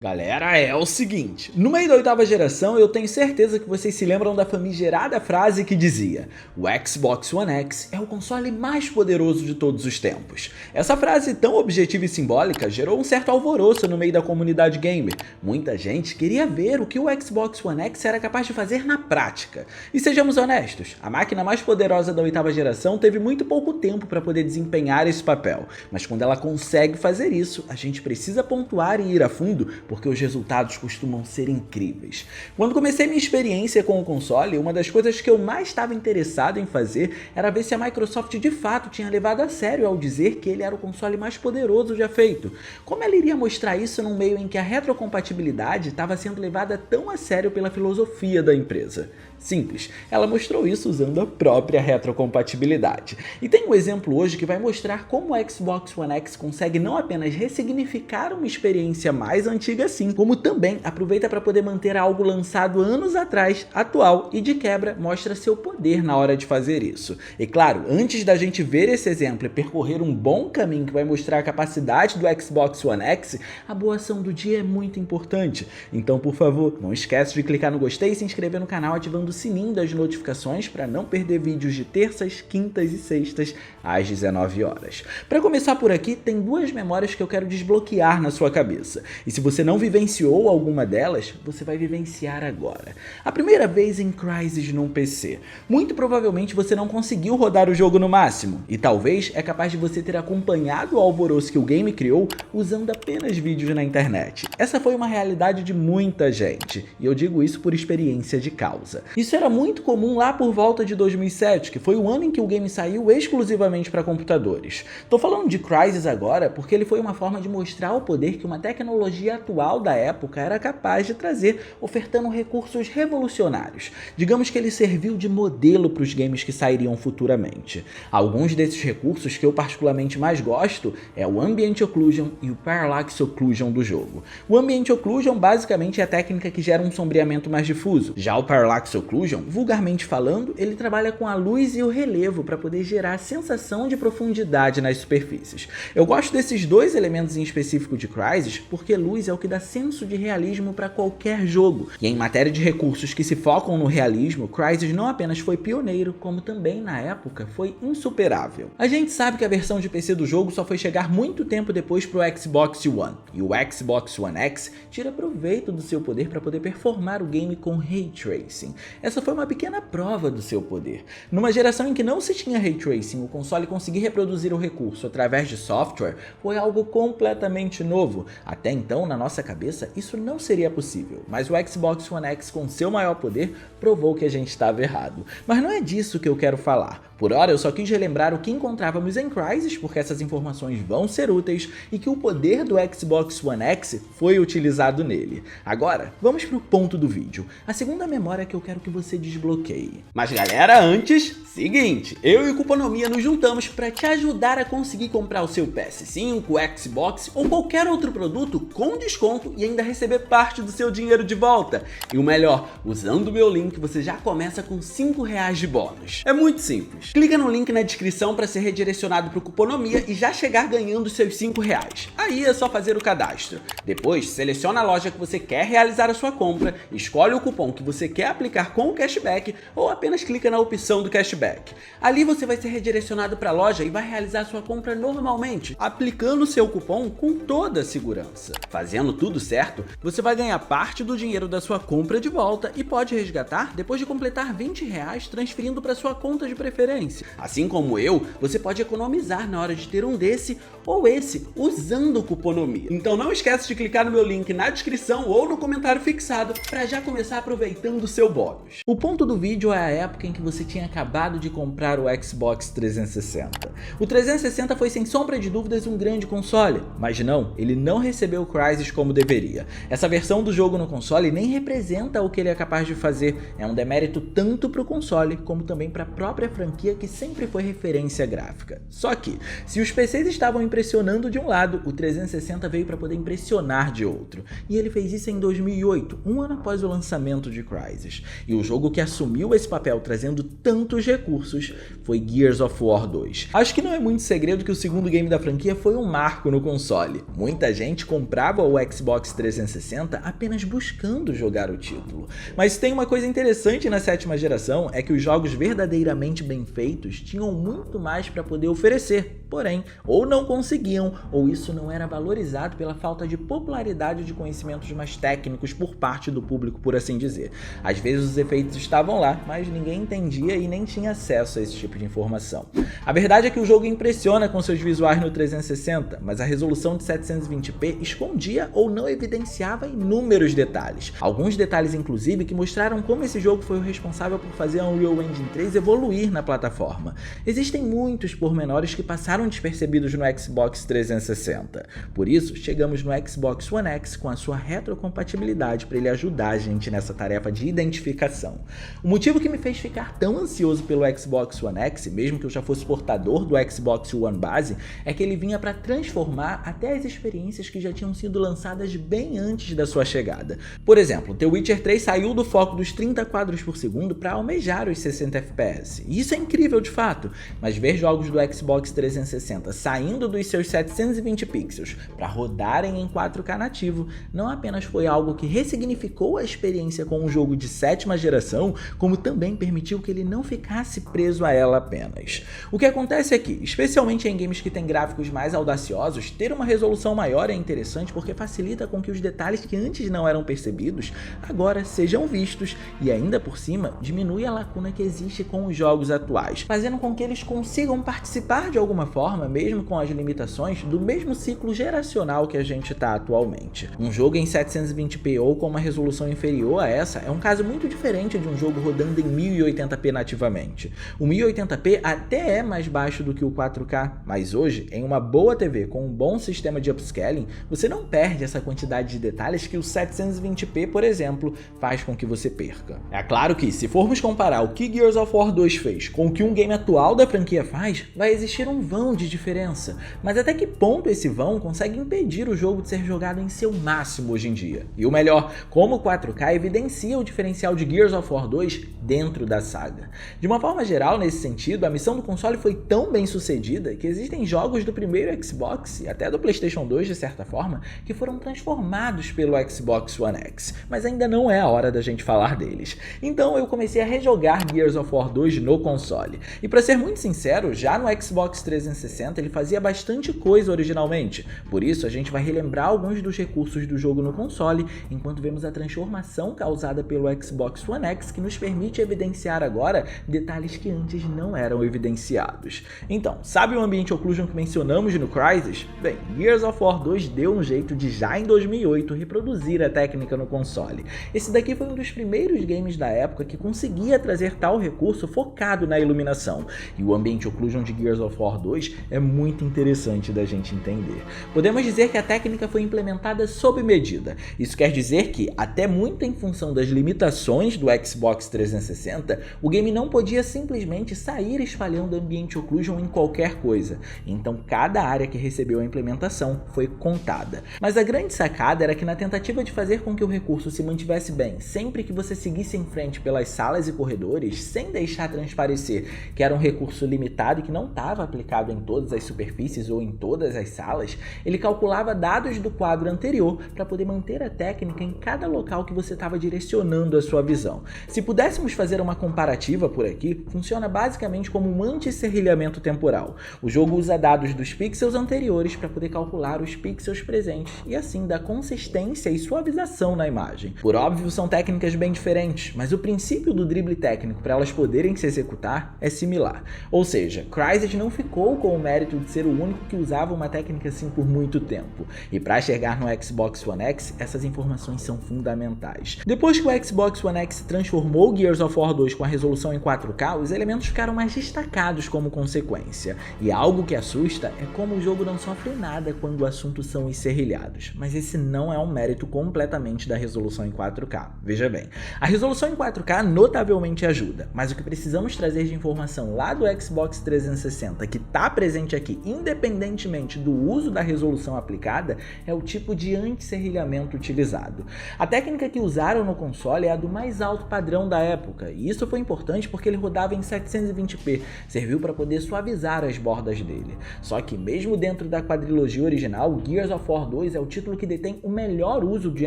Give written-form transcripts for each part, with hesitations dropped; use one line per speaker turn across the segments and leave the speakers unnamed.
Galera, é o seguinte, no meio da oitava geração eu tenho certeza que vocês se lembram da famigerada frase que dizia: o Xbox One X é o console mais poderoso de todos os tempos. Essa frase tão objetiva e simbólica gerou um certo alvoroço no meio da comunidade gamer. Muita gente queria ver o que o Xbox One X era capaz de fazer na prática. E sejamos honestos, a máquina mais poderosa da oitava geração teve muito pouco tempo para poder desempenhar esse papel, mas quando ela consegue fazer isso, a gente precisa pontuar e ir a fundo, porque os resultados costumam ser incríveis. Quando comecei minha experiência com o console, uma das coisas que eu mais estava interessado em fazer era ver se a Microsoft de fato tinha levado a sério ao dizer que ele era o console mais poderoso já feito. Como ela iria mostrar isso num meio em que a retrocompatibilidade estava sendo levada tão a sério pela filosofia da empresa? Simples, ela mostrou isso usando a própria retrocompatibilidade. E tem um exemplo hoje que vai mostrar como o Xbox One X consegue não apenas ressignificar uma experiência mais antiga assim, como também aproveita para poder manter algo lançado anos atrás, atual e de quebra mostra seu poder na hora de fazer isso. E claro, antes da gente ver esse exemplo e percorrer um bom caminho que vai mostrar a capacidade do Xbox One X, a boa ação do dia é muito importante. Então, por favor, não esquece de clicar no gostei e se inscrever no canal ativando o sininho das notificações para não perder vídeos de terças, quintas e sextas às 19 horas. Para começar por aqui, tem duas memórias que eu quero desbloquear na sua cabeça. E se você não vivenciou alguma delas, você vai vivenciar agora. A primeira vez em Crysis num PC. Muito provavelmente você não conseguiu rodar o jogo no máximo, e talvez é capaz de você ter acompanhado o alvoroço que o game criou usando apenas vídeos na internet. Essa foi uma realidade de muita gente, e eu digo isso por experiência de causa. Isso era muito comum lá por volta de 2007, que foi o ano em que o game saiu exclusivamente para computadores. Tô falando de Crysis agora porque ele foi uma forma de mostrar o poder que uma tecnologia atual da época era capaz de trazer, ofertando recursos revolucionários. Digamos que ele serviu de modelo para os games que sairiam futuramente. Alguns desses recursos que eu particularmente mais gosto é o Ambient Occlusion e o Parallax Occlusion do jogo. O Ambient Occlusion basicamente é a técnica que gera um sombreamento mais difuso. Já o Parallax Occlusion, vulgarmente falando, ele trabalha com a luz e o relevo para poder gerar a sensação de profundidade nas superfícies. Eu gosto desses dois elementos em específico de Crysis porque luz é o que dá senso de realismo para qualquer jogo. E em matéria de recursos que se focam no realismo, Crysis não apenas foi pioneiro, como também na época foi insuperável. A gente sabe que a versão de PC do jogo só foi chegar muito tempo depois para o Xbox One, e o Xbox One X tira proveito do seu poder para poder performar o game com Ray Tracing. Essa foi uma pequena prova do seu poder. Numa geração em que não se tinha Ray Tracing, o console conseguir reproduzir o recurso através de software foi algo completamente novo. Até então, na nossa cabeça, isso não seria possível, mas o Xbox One X, com seu maior poder, provou que a gente estava errado. Mas não é disso que eu quero falar. Por hora, eu só quis relembrar o que encontrávamos em Crysis, porque essas informações vão ser úteis e que o poder do Xbox One X foi utilizado nele. Agora, vamos para o ponto do vídeo, a segunda memória que eu quero que você desbloqueie. Mas galera, antes, seguinte, eu e o Cuponomia nos juntamos para te ajudar a conseguir comprar o seu PS5, Xbox ou qualquer outro produto com desconto e ainda receber parte do seu dinheiro de volta. E o melhor, usando o meu link você já começa com R$5 de bônus. É muito simples. Clica no link na descrição para ser redirecionado para o Cuponomia e já chegar ganhando os seus R$5. Aí é só fazer o cadastro. Depois, seleciona a loja que você quer realizar a sua compra, escolhe o cupom que você quer aplicar com o cashback ou apenas clica na opção do cashback. Ali você vai ser redirecionado para a loja e vai realizar sua compra normalmente, aplicando o seu cupom com toda a segurança. Fazendo tudo certo, você vai ganhar parte do dinheiro da sua compra de volta e pode resgatar depois de completar R$20 transferindo para sua conta de preferência. Assim como eu, você pode economizar na hora de ter um desse ou esse usando o Cuponomia. Então não esquece de clicar no meu link na descrição ou no comentário fixado para já começar aproveitando o seu bônus. O ponto do vídeo é a época em que você tinha acabado de comprar o Xbox 360. O 360 foi sem sombra de dúvidas um grande console, mas não, ele não recebeu o Crysis como deveria. Essa versão do jogo no console nem representa o que ele é capaz de fazer, é um demérito tanto para o console como também para a própria franquia franquia que sempre foi referência gráfica. Só que, se os PCs estavam impressionando de um lado, o 360 veio para poder impressionar de outro. E ele fez isso em 2008, um ano após o lançamento de Crysis. E o jogo que assumiu esse papel trazendo tantos recursos foi Gears of War 2. Acho que não é muito segredo que o segundo game da franquia foi um marco no console. Muita gente comprava o Xbox 360 apenas buscando jogar o título. Mas tem uma coisa interessante na sétima geração, é que os jogos verdadeiramente bem feitos tinham muito mais para poder oferecer, porém, ou não conseguiam, ou isso não era valorizado pela falta de popularidade de conhecimentos mais técnicos por parte do público, por assim dizer. Às vezes os efeitos estavam lá, mas ninguém entendia e nem tinha acesso a esse tipo de informação. A verdade é que o jogo impressiona com seus visuais no 360, mas a resolução de 720p escondia ou não evidenciava inúmeros detalhes. Alguns detalhes, inclusive, que mostraram como esse jogo foi o responsável por fazer a Unreal Engine 3 evoluir na plataforma. Existem muitos pormenores que passaram despercebidos no Xbox 360. Por isso, chegamos no Xbox One X com a sua retrocompatibilidade para ele ajudar a gente nessa tarefa de identificação. O motivo que me fez ficar tão ansioso pelo Xbox One X, mesmo que eu já fosse portador do Xbox One base, é que ele vinha para transformar até as experiências que já tinham sido lançadas bem antes da sua chegada. Por exemplo, The Witcher 3 saiu do foco dos 30 quadros por segundo para almejar os 60 FPS. E isso é incrível de fato, mas ver jogos do Xbox 360 saindo dos seus 720 pixels para rodarem em 4K nativo não apenas foi algo que ressignificou a experiência com um jogo de sétima geração, como também permitiu que ele não ficasse preso a ela apenas. O que acontece é que, especialmente em games que têm gráficos mais audaciosos, ter uma resolução maior é interessante porque facilita com que os detalhes que antes não eram percebidos agora sejam vistos e ainda por cima diminui a lacuna que existe com os jogos atuais, fazendo com que eles consigam participar de alguma forma, mesmo com as limitações, do mesmo ciclo geracional que a gente está atualmente. Um jogo em 720p ou com uma resolução inferior a essa é um caso muito diferente de um jogo rodando em 1080p nativamente. O 1080p até é mais baixo do que o 4K, mas hoje, em uma boa TV com um bom sistema de upscaling, você não perde essa quantidade de detalhes que o 720p, por exemplo, faz com que você perca. É claro que, se formos comparar o que Gears of War 2 fez com o que um game atual da franquia faz, vai existir um vão de diferença, mas até que ponto esse vão consegue impedir o jogo de ser jogado em seu máximo hoje em dia? E o melhor, como o 4K evidencia o diferencial de Gears of War 2 dentro da saga. De uma forma geral, nesse sentido, a missão do console foi tão bem sucedida que existem jogos do primeiro Xbox e até do PlayStation 2 de certa forma que foram transformados pelo Xbox One X, mas ainda não é a hora da gente falar deles. Então eu comecei a rejogar Gears of War 2 no console. E para ser muito sincero, já no Xbox 360 ele fazia bastante coisa originalmente, por isso a gente vai relembrar alguns dos recursos do jogo no console, enquanto vemos a transformação causada pelo Xbox One X que nos permite evidenciar agora detalhes que antes não eram evidenciados. Então, sabe o Ambient Occlusion que mencionamos no Crysis? Bem, Gears of War 2 deu um jeito de já em 2008 reproduzir a técnica no console. Esse daqui foi um dos primeiros games da época que conseguia trazer tal recurso focado na iluminação, e o Ambient Occlusion de Gears of War 2 é muito interessante da gente entender. Podemos dizer que a técnica foi implementada sob medida. Isso quer dizer que, até muito em função das limitações do Xbox 360, o game não podia simplesmente sair espalhando Ambient Occlusion em qualquer coisa, então cada área que recebeu a implementação foi contada. Mas a grande sacada era que, na tentativa de fazer com que o recurso se mantivesse bem sempre que você seguisse em frente pelas salas e corredores, sem deixar transparecer que era um recurso limitado e que não estava aplicado em todas as superfícies ou em todas as salas, ele calculava dados do quadro anterior para poder manter a técnica em cada local que você estava direcionando a sua visão. Se pudéssemos fazer uma comparativa por aqui, funciona basicamente como um anti-serrilhamento temporal. O jogo usa dados dos pixels anteriores para poder calcular os pixels presentes e assim dar consistência e suavização na imagem. Por óbvio, são técnicas bem diferentes, mas o princípio do drible técnico para elas poderem se executar é similar. Ou seja, Crysis não ficou com o mérito de ser o único que usava uma técnica assim por muito tempo. E para chegar no Xbox One X, essas informações são fundamentais. Depois que o Xbox One X transformou Gears of War 2 com a resolução em 4K, os elementos ficaram mais destacados como consequência. E algo que assusta é como o jogo não sofre nada quando o assunto são os serrilhados. Mas esse não é um mérito completamente da resolução em 4K. Veja bem, a resolução em 4K notavelmente ajuda, mas o que precisamos trazer de informação lá do Xbox 360 que está presente aqui, independentemente do uso da resolução aplicada, é o tipo de anti-serrilhamento utilizado. A técnica que usaram no console é a do mais alto padrão da época, e isso foi importante porque ele rodava em 720p, serviu para poder suavizar as bordas dele. Só que mesmo dentro da quadrilogia original, Gears of War 2 é o título que detém o melhor uso de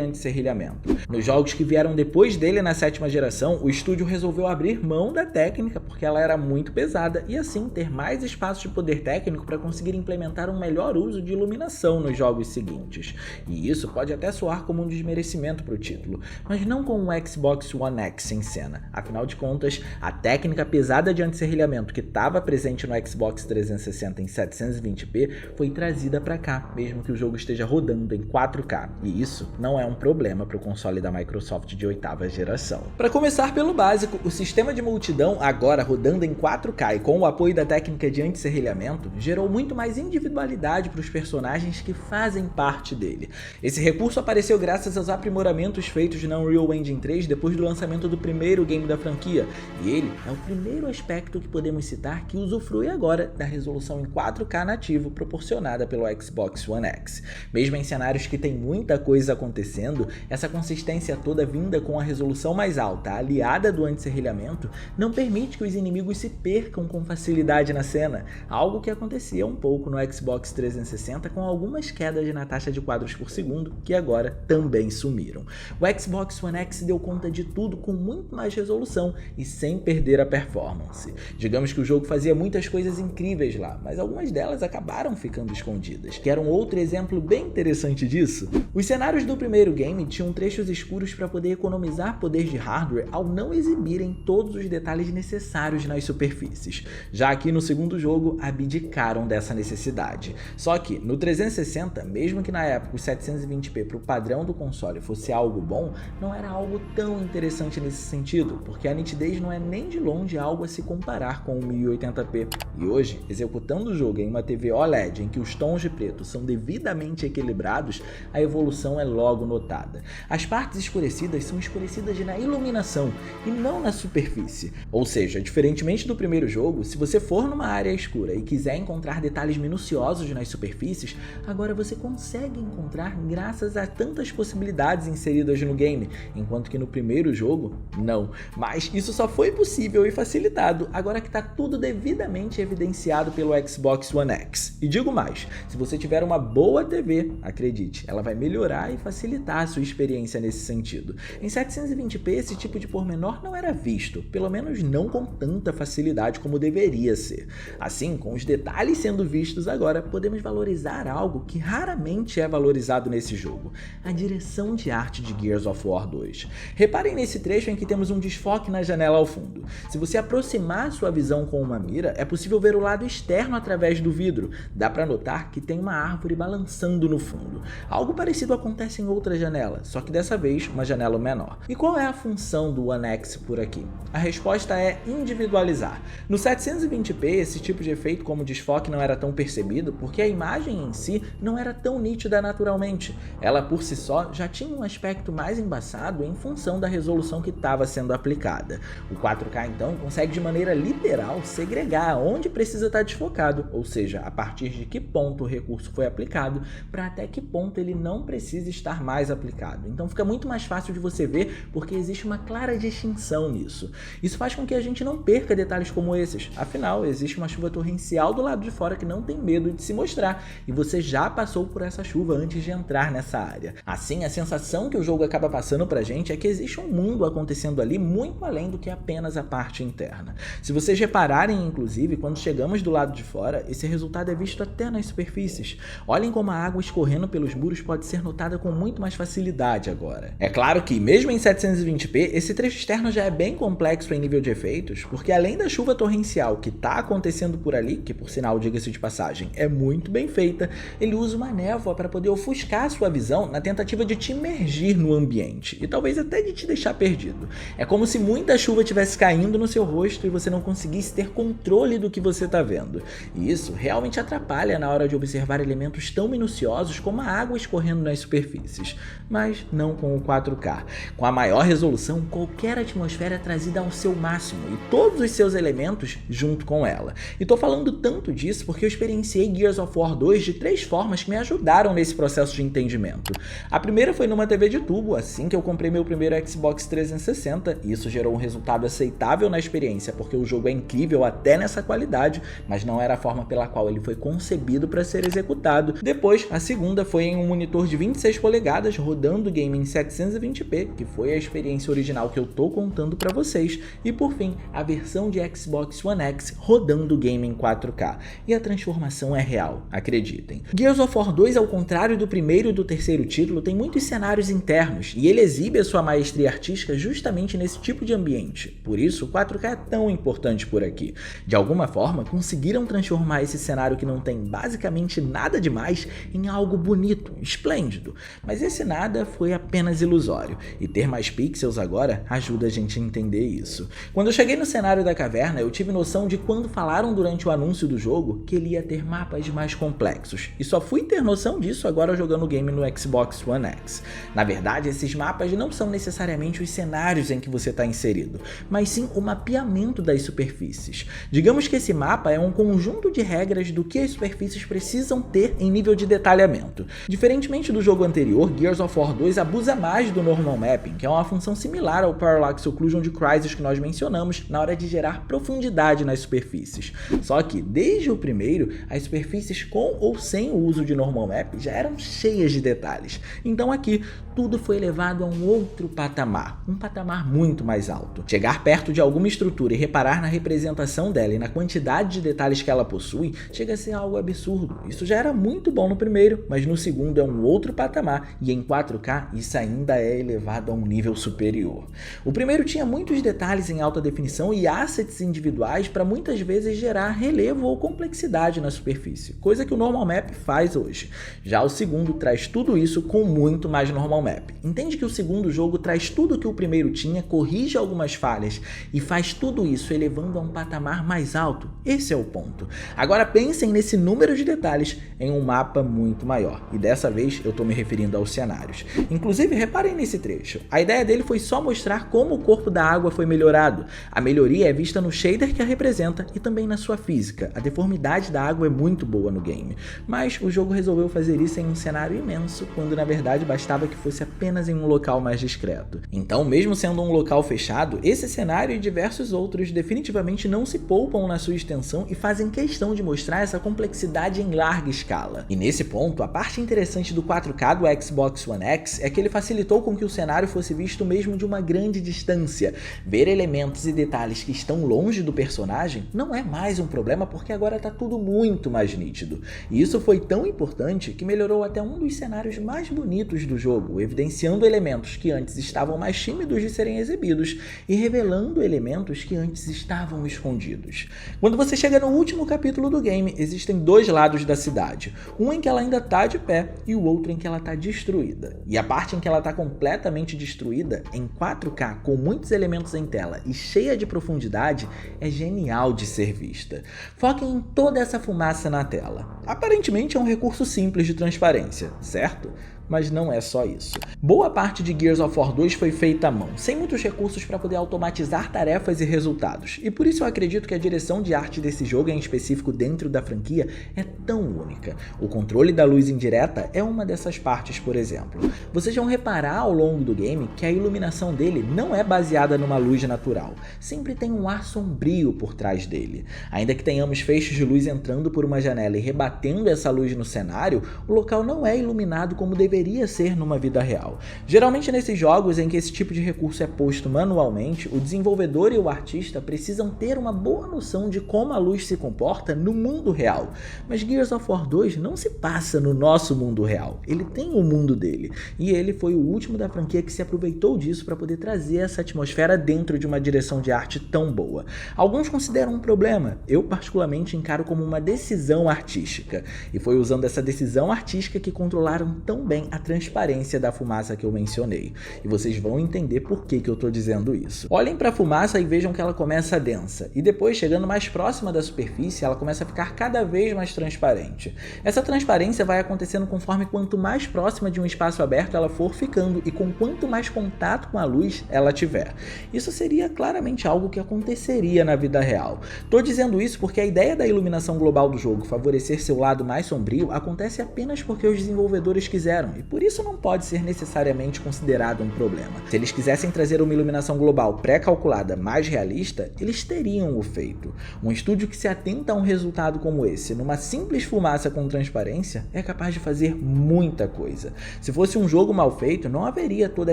anti-serrilhamento. Nos jogos que vieram depois dele na 7ª geração, o estúdio resolveu abrir mão da técnica porque ela era muito pesada e assim ter mais espaço de poder técnico para conseguir implementar um melhor uso de iluminação nos jogos seguintes. E isso pode até soar como um desmerecimento para o título, mas não com o Xbox One X em cena. Afinal de contas, a técnica pesada de anti-serrilhamento que estava presente no Xbox 360 em 720p foi trazida para cá, mesmo que o jogo esteja rodando em 4K. E isso não é um problema para o console da Microsoft de 8ª geração. Para começar pelo básico, o sistema de multidão, agora rodando em 4K e com o apoio da técnica de anti-serrilhamento, gerou muito mais individualidade para os personagens que fazem parte dele. Esse recurso apareceu graças aos aprimoramentos feitos na Unreal Engine 3 depois do lançamento do primeiro game da franquia, e ele é o primeiro aspecto que podemos citar que usufrui agora da resolução em 4K nativo proporcionada pelo Xbox One X. Mesmo em cenários que tem muita coisa acontecendo, essa consistência toda vinda com a resolução mais alta, aliada do anti-serrilhamento, não permite que os inimigos se percam com facilidade na cena, algo que acontecia um pouco no Xbox 360 com algumas quedas na taxa de quadros por segundo, que agora também sumiram. O Xbox One X deu conta de tudo com muito mais resolução e sem perder a performance. Digamos que o jogo fazia muitas coisas incríveis lá, mas algumas delas acabaram ficando escondidas. Quer um outro exemplo bem interessante disso? Os cenários do primeiro game tinham trechos escuros para poder economizar poder de hardware ao não exibirem todos os detalhes necessários nas superfícies. Já aqui no segundo jogo, abdicaram dessa necessidade. Só que no 360, mesmo que na época os 720p para o padrão do console fosse algo bom, não era algo tão interessante nesse sentido, porque a nitidez não é nem de longe algo a se comparar com o 1080p. E hoje, executando o jogo em uma TV OLED em que os tons de preto são devidamente equilibrados, a evolução é logo notada. As partes escurecidas são escurecidas na iluminação e não na superfície. Ou seja, diferentemente do primeiro jogo, se você for numa área escura e quiser encontrar detalhes minuciosos nas superfícies, agora você consegue encontrar graças a tantas possibilidades inseridas no game, enquanto que no primeiro jogo, não. Mas isso só foi possível e facilitado agora que está tudo devidamente evidenciado pelo Xbox One X. E digo mais, se você tiver uma boa TV, acredite, ela vai melhorar e facilitar a sua experiência nesse sentido. Em 720p esse tipo de pormenor não era visto, pelo menos não com tanta facilidade como deveria ser. Assim, com os detalhes sendo vistos agora, podemos valorizar algo que raramente é valorizado nesse jogo: a direção de arte de Gears of War 2. Reparem nesse trecho em que temos um desfoque na janela ao fundo. Se você aproximar sua visão com uma mira, é possível ver o lado externo através do vidro. Dá para notar que tem uma árvore balançando no fundo. Algo parecido acontece em outra janela, só que dessa vez uma janela menor. E qual é a função do One X por aqui? A resposta é individualizar. No 720p, esse tipo de efeito como desfoque não era tão percebido porque a imagem em si não era tão nítida naturalmente. Ela por si só já tinha um aspecto mais embaçado em função da resolução que estava sendo aplicada. O 4K então consegue de maneira literal segregar onde precisa estar desfocado, ou seja, a partir de que ponto o recurso foi aplicado para até que ponto ele não precisa estar mais aplicado. Então fica muito mais fácil de você ver porque existe uma clara distinção nisso. Isso faz com que a gente não perca detalhes como esses, afinal existe uma chuva torrencial do lado de fora que não tem medo de se mostrar e você já passou por essa chuva antes de entrar nessa área. Assim, a sensação que o jogo acaba passando pra gente é que existe um mundo acontecendo ali muito além do que apenas a parte interna. Se vocês repararem, inclusive, quando chegamos do lado de fora, esse resultado é visto até nas superfícies. Olhem como a água escorrendo pelos muros pode ser notada com muito mais facilidade agora. É claro que, mesmo em 720p, esse trecho externo já é bem complexo em nível de efeitos, porque além da chuva torrencial que está acontecendo por ali, que por sinal, diga-se de passagem, é muito bem feita, ele usa uma névoa para poder ofuscar a sua visão na tentativa de te imergir no ambiente e talvez até de te deixar perdido. É como se muita chuva estivesse caindo no seu rosto e você não conseguisse ter controle do que você está vendo. E isso realmente atrapalha na hora de observar elementos tão minuciosos como a água escorrendo nas superfícies. Mas não com o 4K. Com a maior resolução, qualquer atmosfera é trazida ao seu máximo e todos os seus elementos junto com ela. E tô falando tanto disso porque eu experienciei Gears of War 2 de 3 formas que me ajudaram nesse processo de entendimento. A primeira foi numa TV de tubo, assim que eu comprei meu primeiro Xbox 360, e isso gerou um resultado aceitável na experiência, porque o jogo é incrível até nessa qualidade, mas não era a forma pela qual ele foi concebido para ser executado. Depois, a segunda foi em um monitor de 26 polegadas rodando o game em 720p, que foi a experiência original que eu tô contando para vocês, e por fim, a versão de Xbox One X rodando o game em 4K. E a transformação é real, acreditem. Gears of War 2, ao contrário do primeiro e do terceiro título, tem muitos cenários internos, e ele exibe a sua maestria artística justamente nesse tipo de ambiente. Por isso, o 4K é tão importante por aqui. De alguma forma, conseguiram transformar esse cenário que não tem basicamente nada demais em algo bonito, esplêndido. Mas esse nada foi apenas ilusório, e ter mais pixels agora ajuda a gente a entender isso. Quando eu cheguei no cenário da caverna, eu tive noção de quando falaram durante o anúncio do jogo que ele ia ter mapas mais complexos, e só fui ter noção disso agora jogando o game no Xbox One X. Na verdade, esses mapas não são necessariamente os cenários em que você está inserido, mas sim o mapeamento das superfícies. Digamos que esse mapa é um conjunto de regras do que as superfícies precisam ter em nível de detalhamento. Diferentemente do jogo anterior, Gears of War 2 abusa mais do Normal Mapping, que é uma função similar ao Parallax Occlusion de Crysis que nós mencionamos na hora de gerar profundidade nas superfícies. Só que, desde o primeiro, as superfícies com ou sem o uso de Normal Map já eram cheias de detalhes. Então aqui, tudo foi elevado a um outro patamar, um patamar muito mais alto. Chegar perto de alguma estrutura e reparar na representação dela e na quantidade de detalhes que ela possui, chega a ser algo absurdo. Isso já era muito bom no primeiro, mas no segundo é um outro patamar, e em 4K isso ainda é elevado a um nível superior. O primeiro tinha muitos detalhes em alta definição e assets individuais para muitas vezes gerar relevo ou complexidade na superfície, coisa que o Normal Map faz hoje. Já o segundo traz tudo isso com muito mais Normal Map. Entende que o segundo jogo traz tudo que o primeiro tinha, corrige algumas falhas e faz tudo isso elevando a um patamar mais alto? Esse é o ponto. Agora pensem nesse número de detalhes em um mapa muito maior, e dessa vez eu estou me referindo aos cenários. Inclusive, reparem nesse trecho. A ideia dele foi só mostrar como o corpo da água foi melhorado. A melhoria é vista no shader que a representa e também na sua física. A deformidade da água é muito boa no game, mas o jogo resolveu fazer isso em um cenário imenso, quando na verdade bastava que fosse apenas em um local mais discreto. Então, mesmo sendo um local fechado, esse cenário e diversos outros definitivamente não se poupam na sua extensão e fazem questão de mostrar essa complexidade em larga escala. E nesse ponto, a parte interessante do 4K do Xbox One X é que ele facilitou com que o cenário fosse visto mesmo de uma grande distância. Ver elementos e detalhes que estão longe do personagem não é mais um problema, porque agora está tudo muito mais nítido. E isso foi tão importante que melhorou até um dos cenários mais bonitos do jogo, evidenciando elementos que antes estavam mais tímidos de serem exibidos e revelando elementos que antes estavam escondidos. Quando você chega no último capítulo do game, existem dois lados da cidade, um em que ela ainda está de pé e o outro em que ela está destruída. E a parte em que ela está completamente destruída, em 4K, com muitos elementos em tela e cheia de profundidade, é genial de ser vista. Foquem em toda essa fumaça na tela. Aparentemente é um recurso simples de transparência, certo? Mas não é só isso. Boa parte de Gears of War 2 foi feita à mão, sem muitos recursos para poder automatizar tarefas e resultados, e por isso eu acredito que a direção de arte desse jogo em específico dentro da franquia é tão única. O controle da luz indireta é uma dessas partes, por exemplo. Vocês vão reparar ao longo do game que a iluminação dele não é baseada numa luz natural, sempre tem um ar sombrio por trás dele. Ainda que tenhamos feixes de luz entrando por uma janela e rebatendo essa luz no cenário, o local não é iluminado como deveria poderia ser numa vida real. Geralmente nesses jogos em que esse tipo de recurso é posto manualmente, o desenvolvedor e o artista precisam ter uma boa noção de como a luz se comporta no mundo real. Mas Gears of War 2 não se passa no nosso mundo real, ele tem o mundo dele, e ele foi o último da franquia que se aproveitou disso para poder trazer essa atmosfera dentro de uma direção de arte tão boa. Alguns consideram um problema, eu particularmente encaro como uma decisão artística, e foi usando essa decisão artística que controlaram tão bem a transparência da fumaça que eu mencionei, e vocês vão entender por que eu tô dizendo isso. Olhem para a fumaça e vejam que ela começa densa, e depois, chegando mais próxima da superfície, ela começa a ficar cada vez mais transparente. Essa transparência vai acontecendo conforme quanto mais próxima de um espaço aberto ela for ficando e com quanto mais contato com a luz ela tiver. Isso seria claramente algo que aconteceria na vida real. Tô dizendo isso porque a ideia da iluminação global do jogo favorecer seu lado mais sombrio acontece apenas porque os desenvolvedores quiseram, e por isso não pode ser necessariamente considerado um problema. Se eles quisessem trazer uma iluminação global pré-calculada mais realista, eles teriam o feito. Um estúdio que se atenta a um resultado como esse, numa simples fumaça com transparência, é capaz de fazer muita coisa. Se fosse um jogo mal feito, não haveria toda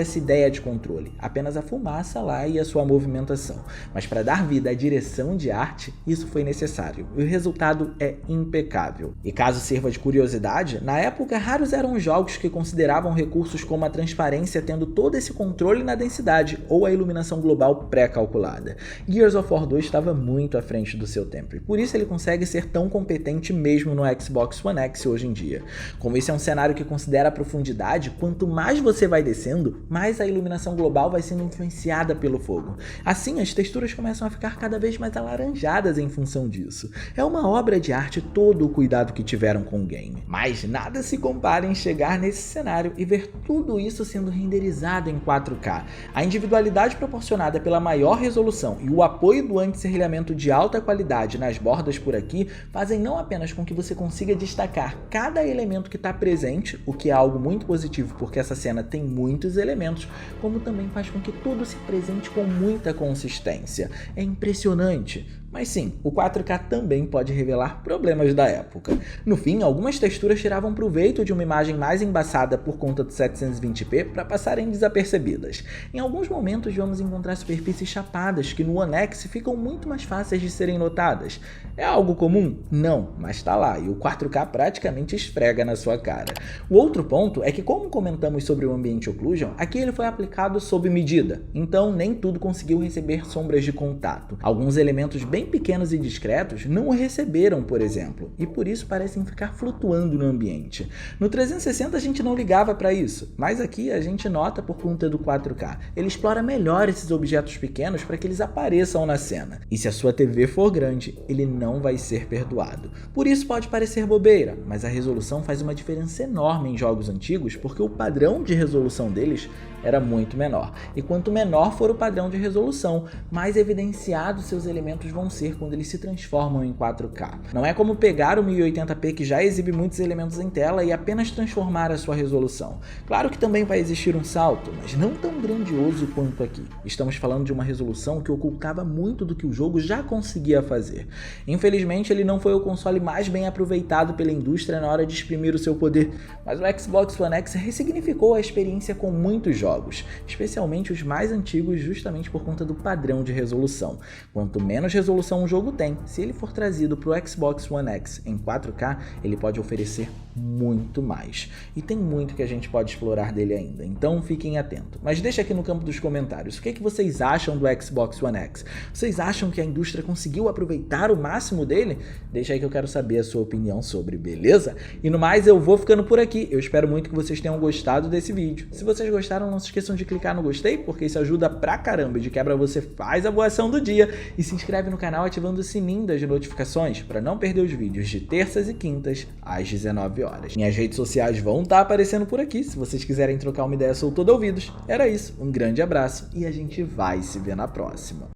essa ideia de controle, apenas a fumaça lá e a sua movimentação. Mas para dar vida à direção de arte, isso foi necessário, e o resultado é impecável. E caso sirva de curiosidade, na época raros eram os jogos que consideravam recursos como a transparência tendo todo esse controle na densidade ou a iluminação global pré-calculada. Gears of War 2 estava muito à frente do seu tempo, e por isso ele consegue ser tão competente mesmo no Xbox One X hoje em dia. Como esse é um cenário que considera a profundidade, quanto mais você vai descendo, mais a iluminação global vai sendo influenciada pelo fogo. Assim, as texturas começam a ficar cada vez mais alaranjadas em função disso. É uma obra de arte todo o cuidado que tiveram com o game. Mas nada se compara em chegar nesse cenário e ver tudo isso sendo renderizado em 4K. A individualidade proporcionada pela maior resolução e o apoio do anti-serrilhamento de alta qualidade nas bordas por aqui fazem não apenas com que você consiga destacar cada elemento que está presente, o que é algo muito positivo porque essa cena tem muitos elementos, como também faz com que tudo se presente com muita consistência. É impressionante. Mas sim, o 4K também pode revelar problemas da época. No fim, algumas texturas tiravam proveito de uma imagem mais embaçada por conta do 720p para passarem desapercebidas. Em alguns momentos vamos encontrar superfícies chapadas que no One X ficam muito mais fáceis de serem notadas. É algo comum? Não, mas tá lá, e o 4K praticamente esfrega na sua cara. O outro ponto é que, como comentamos sobre o Ambient Occlusion, aqui ele foi aplicado sob medida, então nem tudo conseguiu receber sombras de contato. Alguns elementos bem pequenos e discretos não o receberam, por exemplo, e por isso parecem ficar flutuando no ambiente. No 360 a gente não ligava para isso, mas aqui a gente nota por conta do 4K. Ele explora melhor esses objetos pequenos para que eles apareçam na cena, e se a sua TV for grande, ele não vai ser perdoado. Por isso pode parecer bobeira, mas a resolução faz uma diferença enorme em jogos antigos porque o padrão de resolução deles era muito menor. E quanto menor for o padrão de resolução, mais evidenciados seus elementos vão ser quando eles se transformam em 4K. Não é como pegar o 1080p que já exibe muitos elementos em tela e apenas transformar a sua resolução. Claro que também vai existir um salto, mas não tão grandioso quanto aqui. Estamos falando de uma resolução que ocultava muito do que o jogo já conseguia fazer. Infelizmente, ele não foi o console mais bem aproveitado pela indústria na hora de exprimir o seu poder, mas o Xbox One X ressignificou a experiência com muitos jogos, especialmente os mais antigos, justamente por conta do padrão de resolução. Quanto menos resolução um jogo tem, se ele for trazido para o Xbox One X em 4K, ele pode oferecer muito mais. E tem muito que a gente pode explorar dele ainda, então fiquem atentos. Mas deixa aqui no campo dos comentários, o que vocês acham do Xbox One X? Vocês acham que a indústria conseguiu aproveitar o máximo dele? Deixa aí que eu quero saber a sua opinião sobre, beleza? E no mais, eu vou ficando por aqui. Eu espero muito que vocês tenham gostado desse vídeo. Se vocês gostaram, não se esqueçam de clicar no gostei, porque isso ajuda pra caramba. E de quebra você faz a boa ação do dia e se inscreve no canal ativando o sininho das notificações para não perder os vídeos de terças e quintas às 19 horas. Minhas redes sociais vão estar aparecendo por aqui, se vocês quiserem trocar uma ideia, sou todo ouvidos. Era isso, um grande abraço e a gente vai se ver na próxima.